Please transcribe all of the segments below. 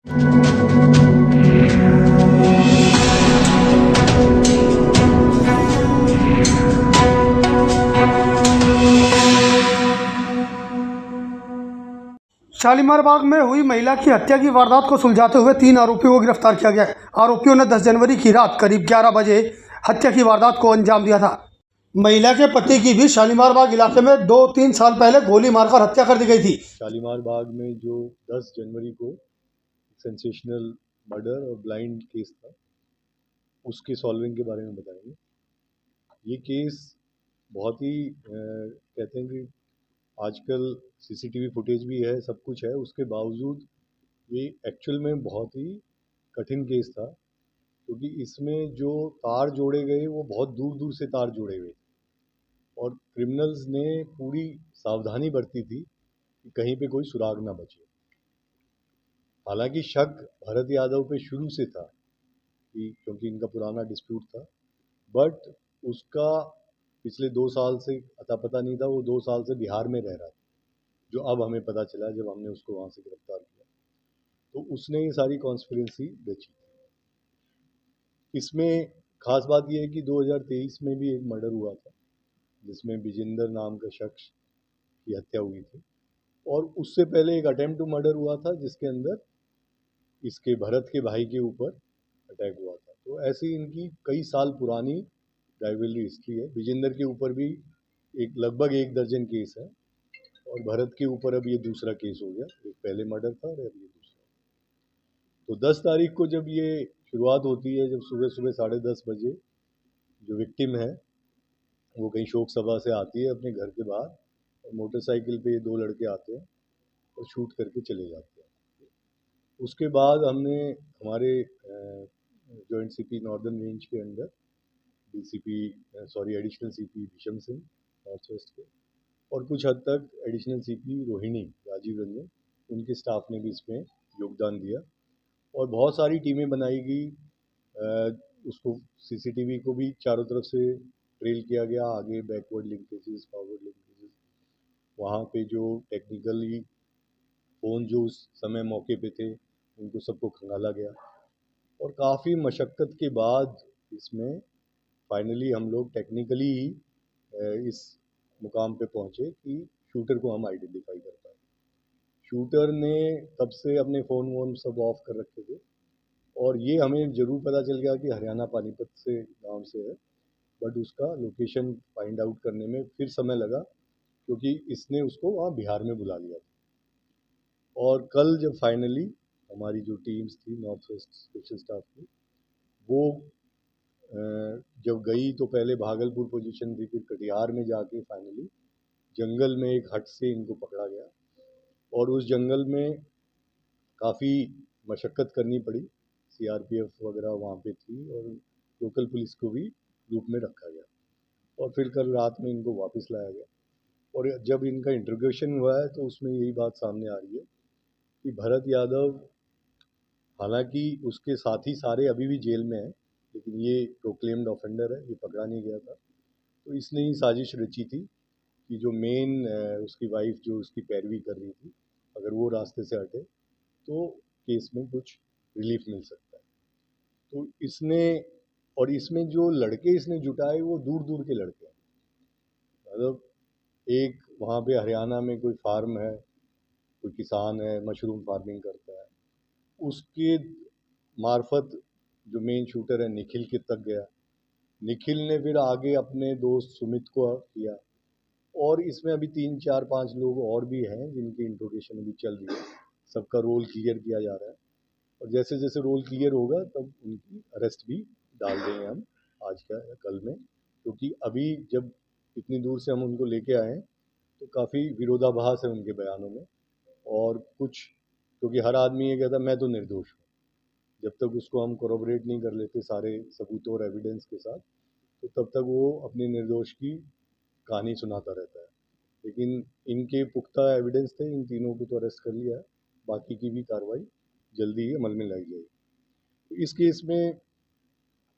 शालीमार बाग में हुई महिला की हत्या की वारदात को सुलझाते हुए 3 आरोपियों को गिरफ्तार किया गया है। आरोपियों ने 10 जनवरी की रात करीब 11 बजे हत्या की वारदात को अंजाम दिया था। महिला के पति की भी शालीमार बाग इलाके में 2-3 साल पहले गोली मारकर हत्या कर दी गई थी। शालीमार बाग में जो 10 जनवरी को सेंसेशनल मर्डर और ब्लाइंड केस था, उसके सॉल्विंग के बारे में बताएंगे। ये केस बहुत ही कहते हैं कि आजकल सीसीटीवी फुटेज भी है, सब कुछ है, उसके बावजूद ये एक्चुअल में बहुत ही कठिन केस था, क्योंकि इसमें जो तार जोड़े गए वो बहुत दूर दूर से तार जोड़े हुए और क्रिमिनल्स ने पूरी सावधानी बरती थी कि कहीं पे कोई सुराग ना बचे। हालांकि शक भरत यादव पे शुरू से था कि क्योंकि इनका पुराना डिस्प्यूट था, बट उसका पिछले 2 साल से अता पता नहीं था। वो 2 साल से बिहार में रह रहा था, जो अब हमें पता चला जब हमने उसको वहाँ से गिरफ्तार किया। तो उसने ये सारी कॉन्स्पिरेसी रची। इसमें खास बात यह है कि 2023 में भी एक मर्डर हुआ था, जिसमें विजेंदर नाम का शख्स की हत्या हुई थी, और उससे पहले एक अटेम्प्ट टू मर्डर हुआ था, जिसके अंदर इसके भरत के भाई के ऊपर अटैक हुआ था। तो ऐसी इनकी कई साल पुरानी राइवलरी हिस्ट्री है। विजेंदर के ऊपर भी लगभग 1 दर्जन केस है, और भरत के ऊपर अब ये दूसरा केस हो गया। एक पहले मर्डर था और अब ये दूसरा। तो 10 तारीख को जब ये शुरुआत होती है, जब सुबह सुबह 10:30 बजे जो विक्टिम है वो कहीं शोक सभा से आती है अपने घर के बाहर, और मोटरसाइकिल पे ये 2 लड़के आते हैं और शूट करके चले जाते हैं। उसके बाद हमने हमारे जॉइंट सीपी नॉर्दर्न रेंज के अंदर additional CP Visham Singh north west के, और कुछ हद तक एडिशनल सीपी रोहिणी राजीव रंजन, उनके स्टाफ ने भी इसमें योगदान दिया, और बहुत सारी टीमें बनाई गई। उसको सीसीटीवी को भी चारों तरफ से ट्रेल किया गया, आगे बैकवर्ड लिंकेजेस, फॉरवर्ड लिंकेजेस, वहाँ पे जो टेक्निकली फ़ोन जो उस समय मौके पे थे उनको सबको खंगाला गया, और काफ़ी मशक्क़त के बाद इसमें फाइनली हम लोग टेक्निकली इस मुकाम पे पहुँचे कि शूटर को हम आइडेंटिफाई कर पाए। शूटर ने तब से अपने फ़ोन वोन सब ऑफ कर रखे थे, और ये हमें ज़रूर पता चल गया कि हरियाणा पानीपत से गांव से है, बट उसका लोकेशन फाइंड आउट करने में फिर समय लगा, क्योंकि इसने उसको वहाँ बिहार में बुला लिया था। और कल जब फाइनली हमारी जो टीम्स थी नॉर्थ वेस्ट स्पेशल स्टाफ की, वो जब गई तो पहले भागलपुर पोजीशन थी, फिर कटिहार में जाके फाइनली जंगल में एक हट से इनको पकड़ा गया, और उस जंगल में काफ़ी मशक्क़त करनी पड़ी। सीआरपीएफ वगैरह वहाँ पे थी, और लोकल पुलिस को भी ग्रुप में रखा गया, और फिर कल रात में इनको वापस लाया गया। और जब इनका इंटरोगेशन हुआ है तो उसमें यही बात सामने आ रही है कि भरत यादव, हालांकि उसके साथी सारे अभी भी जेल में हैं, लेकिन ये प्रोक्लेम्ड ऑफेंडर है, ये पकड़ा नहीं गया था। तो इसने ही साजिश रची थी कि जो मेन उसकी वाइफ जो उसकी पैरवी कर रही थी, अगर वो रास्ते से हटे तो केस में कुछ रिलीफ मिल सकता है। तो इसने, और इसमें जो लड़के इसने जुटाए वो दूर दूर के लड़के हैं। मतलब एक वहाँ पे हरियाणा में कोई फार्म है, कोई किसान है, मशरूम फार्मिंग करता है, उसके मार्फत जो मेन शूटर है निखिल के तक गया। निखिल ने फिर आगे अपने दोस्त सुमित को किया, और इसमें अभी 3-4-5 लोग और भी हैं जिनकी इंट्रोगेशन अभी चल रही है। सबका रोल क्लियर किया जा रहा है, और जैसे जैसे रोल क्लियर होगा तब उनकी अरेस्ट भी डाल देंगे हम आज का या कल में, क्योंकि अभी जब इतनी दूर से हम उनको लेके आए हैं तो काफ़ी विरोधाभास है उनके बयानों में, और कुछ क्योंकि हर आदमी ये कहता मैं तो निर्दोष हूँ, जब तक उसको हम कोरोबरेट नहीं कर लेते सारे सबूतों और एविडेंस के साथ, तो तब तक वो अपने निर्दोष की कहानी सुनाता रहता है। लेकिन इनके पुख्ता एविडेंस थे, इन तीनों को तो अरेस्ट कर लिया है, बाकी की भी कार्रवाई जल्दी ही अमल में लाई जाएगी। तो इस केस में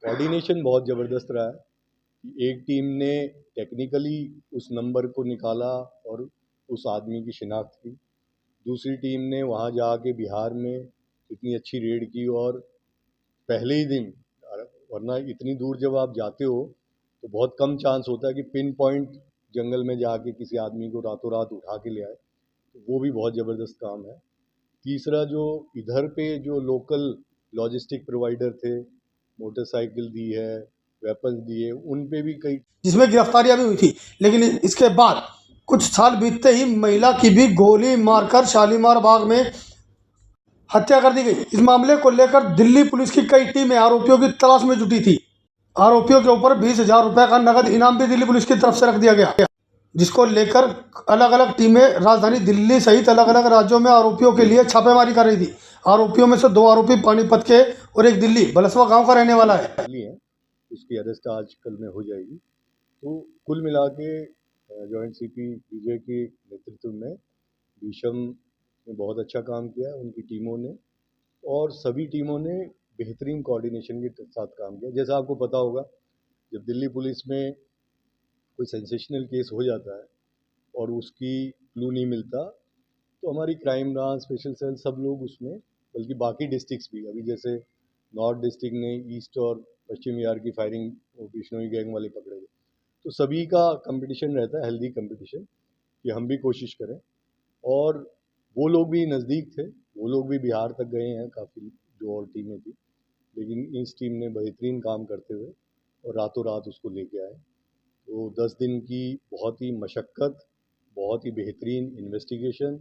कोऑर्डिनेशन बहुत ज़बरदस्त रहा है कि एक टीम ने टेक्निकली उस नंबर को निकाला और उस आदमी की शिनाख्त की, दूसरी टीम ने वहाँ जाके बिहार में इतनी अच्छी रेड की और पहले ही दिन, वरना इतनी दूर जब आप जाते हो तो बहुत कम चांस होता है कि पिन पॉइंट जंगल में जाके किसी आदमी को रातों रात उठा के ले आए, तो वो भी बहुत ज़बरदस्त काम है। तीसरा, जो इधर पे जो लोकल लॉजिस्टिक प्रोवाइडर थे, मोटरसाइकिल दी है, वेपन्स दिए, उन पे भी कई जिसमें गिरफ्तारियां भी हुई थी। लेकिन इसके बाद कुछ साल बीतते ही महिला की भी गोली मारकर शालीमार बाग में हत्या कर दी गई। इस मामले को लेकर दिल्ली पुलिस की कई टीमें आरोपियों की तलाश में जुटी थी। आरोपियों के ऊपर 20,000 रुपए का नगद इनाम भी दिल्ली पुलिस की तरफ से रख दिया गया, जिसको लेकर अलग अलग टीमें राजधानी दिल्ली सहित अलग अलग राज्यों में आरोपियों के लिए छापेमारी कर रही थी। आरोपियों में से 2 आरोपी पानीपत के और एक दिल्ली बलसवा गांव का रहने वाला है। हैं, उसकी अरेस्ट आज कल में हो जाएगी। तो कुल मिला के जॉइंट सीपी विजय के नेतृत्व में भीषम ने बहुत अच्छा काम किया, उनकी टीमों ने, और सभी टीमों ने बेहतरीन कोऑर्डिनेशन के साथ काम किया। जैसा आपको पता होगा, जब दिल्ली पुलिस में कोई सेंसेशनल केस हो जाता है और उसकी क्लू नहीं मिलता, तो हमारी क्राइम ब्रांच, स्पेशल सेल, सब लोग उसमें, बल्कि बाकी डिस्ट्रिक्ट्स भी, अभी जैसे नॉर्थ डिस्ट्रिक्ट ने ईस्ट और पश्चिम बिहार की फायरिंग बिश्नोई गैंग वाले पकड़े गए, तो सभी का कंपटीशन रहता है, हेल्दी कंपटीशन, कि हम भी कोशिश करें। और वो लोग भी नज़दीक थे, वो लोग भी बिहार तक गए हैं, काफ़ी जो और टीमें थी, लेकिन इस टीम ने बेहतरीन काम करते हुए और रातों रात उसको लेके आए। तो 10 दिन की बहुत ही मशक्क़त, बहुत ही बेहतरीन इन्वेस्टिगेशन,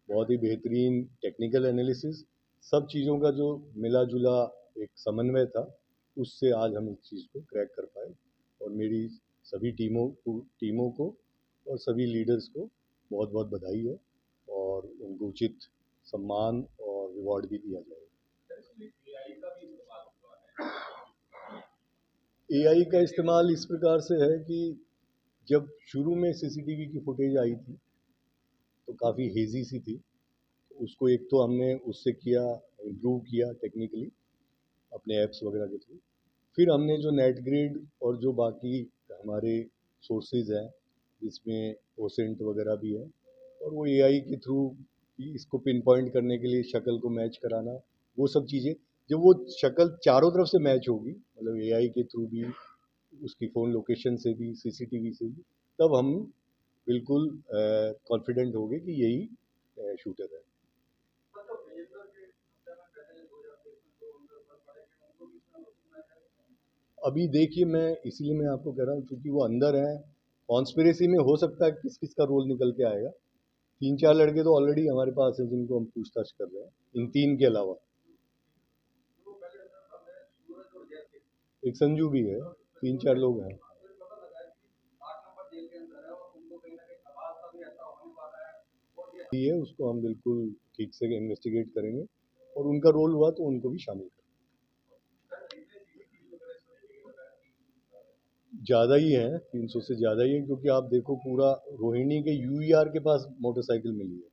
बहुत ही बेहतरीन टेक्निकल एनालिसिस, सब चीज़ों का जो मिला-जुला एक समन्वय था, उससे आज हम इस चीज़ को क्रैक कर पाए। और मेरी सभी टीमों को और सभी लीडर्स को बहुत-बहुत बधाई है, और उनको उचित सम्मान और रिवॉर्ड भी दिया जाएगा। एआई का इस्तेमाल इस प्रकार से है कि जब शुरू में सीसीटीवी की फुटेज आई थी, तो काफ़ी हेज़ी सी थी। उसको एक तो हमने उससे किया, इम्प्रूव किया टेक्निकली अपने ऐप्स वगैरह के थ्रू। फिर हमने जो नेटग्रिड और जो बाकी हमारे सोर्सेज हैं, जिसमें ओसेंट वगैरह भी है, और वो एआई के थ्रू इसको पिन पॉइंट करने के लिए शक्ल को मैच कराना, वो सब चीज़ें, जब वो शक्ल चारों तरफ से मैच होगी, मतलब एआई के थ्रू भी, उसकी फ़ोन लोकेशन से भी, सीसीटीवी से भी, तब हम बिल्कुल कॉन्फिडेंट हो गए कि यही शूटर है। अभी देखिए, मैं इसीलिए मैं आपको कह रहा हूँ, क्योंकि वो अंदर हैं, कॉन्स्पिरेसी में हो सकता है किस किस का रोल निकल के आएगा। 3-4 लड़के तो ऑलरेडी हमारे पास हैं जिनको हम पूछताछ कर रहे हैं, इन 3 के अलावा। एक संजू भी है, 3-4 लोग हैं। ये उसको हम बिल्कुल ठीक से इन्वेस्टिगेट करेंगे, और उनका रोल हुआ तो उनको भी शामिल करेंगे। ज़्यादा ही है, 300 से ज़्यादा ही है, क्योंकि आप देखो पूरा रोहिणी के यूईआर के पास मोटरसाइकिल मिली है,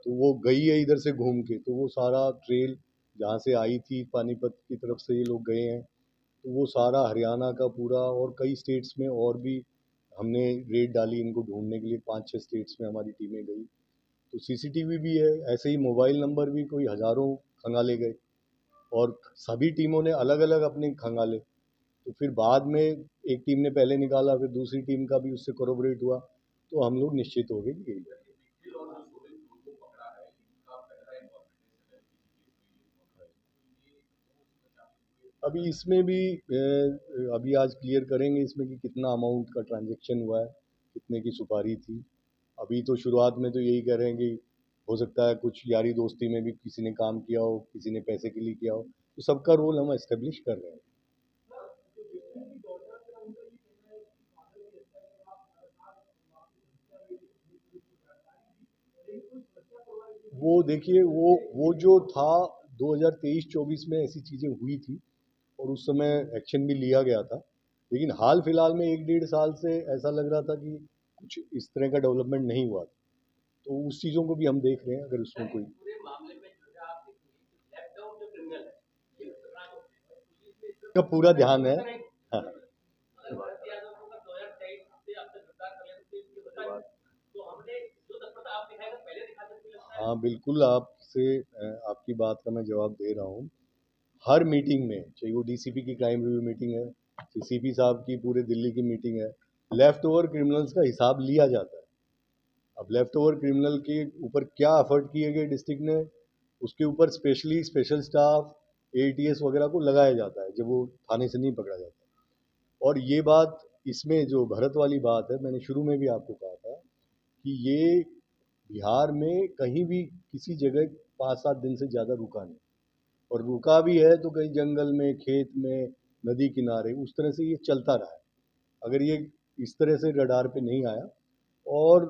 तो वो गई है इधर से घूम के, तो वो सारा ट्रेल जहाँ से आई थी पानीपत की तरफ से ये लोग गए हैं, तो वो सारा हरियाणा का पूरा और कई स्टेट्स में और भी हमने रेड डाली इनको ढूंढने के लिए। 5-6 स्टेट्स में हमारी टीमें गई, तो सीसीटीवी भी है, ऐसे ही मोबाइल नंबर भी कोई हज़ारों खंगाले गए, और सभी टीमों ने अलग अलग अपने खंगाले। तो फिर बाद में एक टीम ने पहले निकाला, फिर दूसरी टीम का भी उससे कोरोबरेट हुआ, तो हम लोग निश्चित हो गए कि यही है। अभी इसमें भी अभी आज क्लियर करेंगे इसमें कि कितना अमाउंट का ट्रांजैक्शन हुआ है, कितने की सुपारी थी। अभी तो शुरुआत में तो यही कह रहे हैं कि हो सकता है कुछ यारी दोस्ती में भी किसी ने काम किया हो, किसी ने पैसे के लिए किया हो, तो सबका रोल हम एस्टेब्लिश कर रहे हैं। वो देखिए, वो जो था 2023-24 में ऐसी चीज़ें हुई थी, और उस समय एक्शन भी लिया गया था, लेकिन हाल फिलहाल में 1-1.5 साल से ऐसा लग रहा था कि कुछ इस तरह का डेवलपमेंट नहीं हुआ, तो उस चीज़ों को भी हम देख रहे हैं, अगर उसमें कोई का पूरा ध्यान है। हाँ, हाँ बिल्कुल, आपसे आपकी बात का मैं जवाब दे रहा हूँ। हर मीटिंग में, चाहे वो डीसीपी की क्राइम रिव्यू मीटिंग है, सीपी साहब की पूरे दिल्ली की मीटिंग है, लेफ्ट ओवर क्रिमिनल्स का हिसाब लिया जाता है। अब लेफ्ट ओवर क्रिमिनल के ऊपर क्या एफर्ट किए गए डिस्ट्रिक्ट ने, उसके ऊपर स्पेशली स्पेशल स्टाफ एटीएस वगैरह को लगाया जाता है जब वो थाने से नहीं पकड़ा जाता। और ये बात इसमें जो भरत वाली बात है, मैंने शुरू में भी आपको कहा था कि ये बिहार में कहीं भी किसी जगह 5-7 दिन से ज़्यादा रुका नहीं, और रुका भी है तो कहीं जंगल में, खेत में, नदी किनारे, उस तरह से ये चलता रहा है। अगर ये इस तरह से रडार पे नहीं आया, और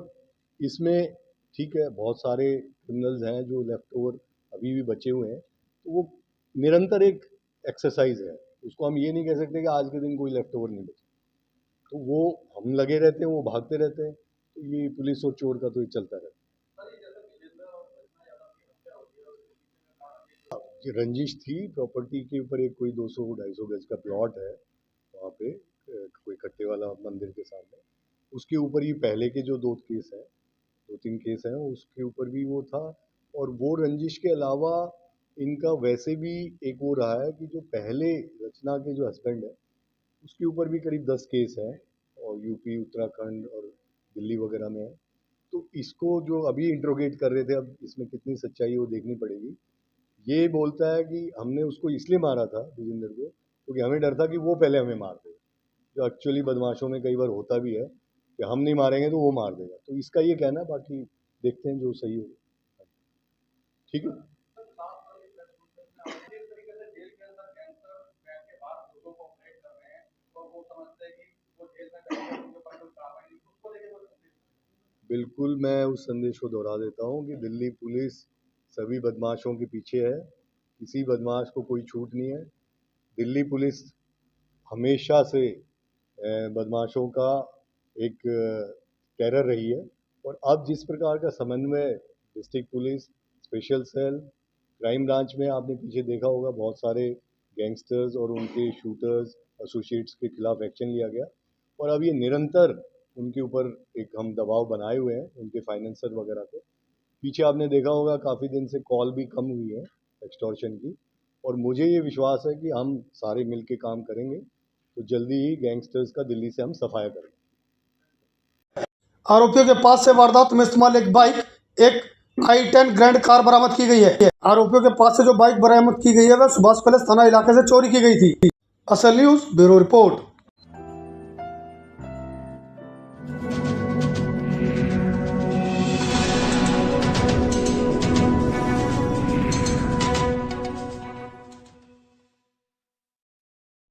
इसमें ठीक है बहुत सारे क्रिमिनल्स हैं जो लेफ्ट ओवर अभी भी बचे हुए हैं, तो वो निरंतर एक एक्सरसाइज है, उसको हम ये नहीं कह सकते कि आज के दिन कोई लेफ्ट ओवर नहीं बचा। तो वो हम लगे रहते हैं, वो भागते रहते हैं, तो ये पुलिस और चोर का तो ये चलता रहता है। ये रंजिश थी, प्रॉपर्टी के ऊपर एक कोई 200-250 गज का प्लॉट है वहाँ पे, कोई कट्टे वाला मंदिर के सामने, उसके ऊपर ही पहले के जो 2-3 केस हैं उसके ऊपर भी वो था। और वो रंजिश के अलावा इनका वैसे भी एक वो रहा है कि जो पहले रचना के जो हस्बैंड है उसके ऊपर भी करीब 10 केस हैं, और यूपी, उत्तराखंड और दिल्ली वगैरह में है। तो इसको जो अभी इंट्रोगेट कर रहे थे, अब इसमें कितनी सच्चाई है वो देखनी पड़ेगी। ये बोलता है कि हमने उसको इसलिए मारा था विजेंद्र को क्योंकि हमें डर था कि वो पहले हमें मार देगा, जो एक्चुअली बदमाशों में कई बार होता भी है कि हम नहीं मारेंगे तो वो मार देगा। तो इसका ये कहना है, बाकी देखते हैं जो सही हो। ठीक है। बिल्कुल, मैं उस संदेश को दोहरा देता हूँ कि दिल्ली पुलिस सभी बदमाशों के पीछे है, किसी बदमाश को कोई छूट नहीं है। दिल्ली पुलिस हमेशा से बदमाशों का एक टेरर रही है, और अब जिस प्रकार का समन्वय district police, special cell, crime branch में आपने पीछे देखा होगा, बहुत सारे गैंगस्टर्स और उनके शूटर्स एसोसिएट्स के खिलाफ एक्शन लिया गया, और अब ये निरंतर उनके ऊपर एक हम दबाव बनाए हुए हैं, उनके फाइनेंसर वगैरह को। पीछे आपने देखा होगा काफ़ी दिन से कॉल भी कम हुई है एक्सटॉर्शन की, और मुझे ये विश्वास है कि हम सारे मिल के काम करेंगे तो जल्दी ही गैंगस्टर्स का दिल्ली से हम सफाया करेंगे। आरोपियों के पास से वारदात में इस्तेमाल एक बाइक, एक i10 ग्रैंड कार बरामद की गई है। आरोपियों के पास से जो बाइक बरामद की गई है वह सुभाष पैलेस थाना इलाके से चोरी की गई थी। असल न्यूज़ ब्यूरो रिपोर्ट।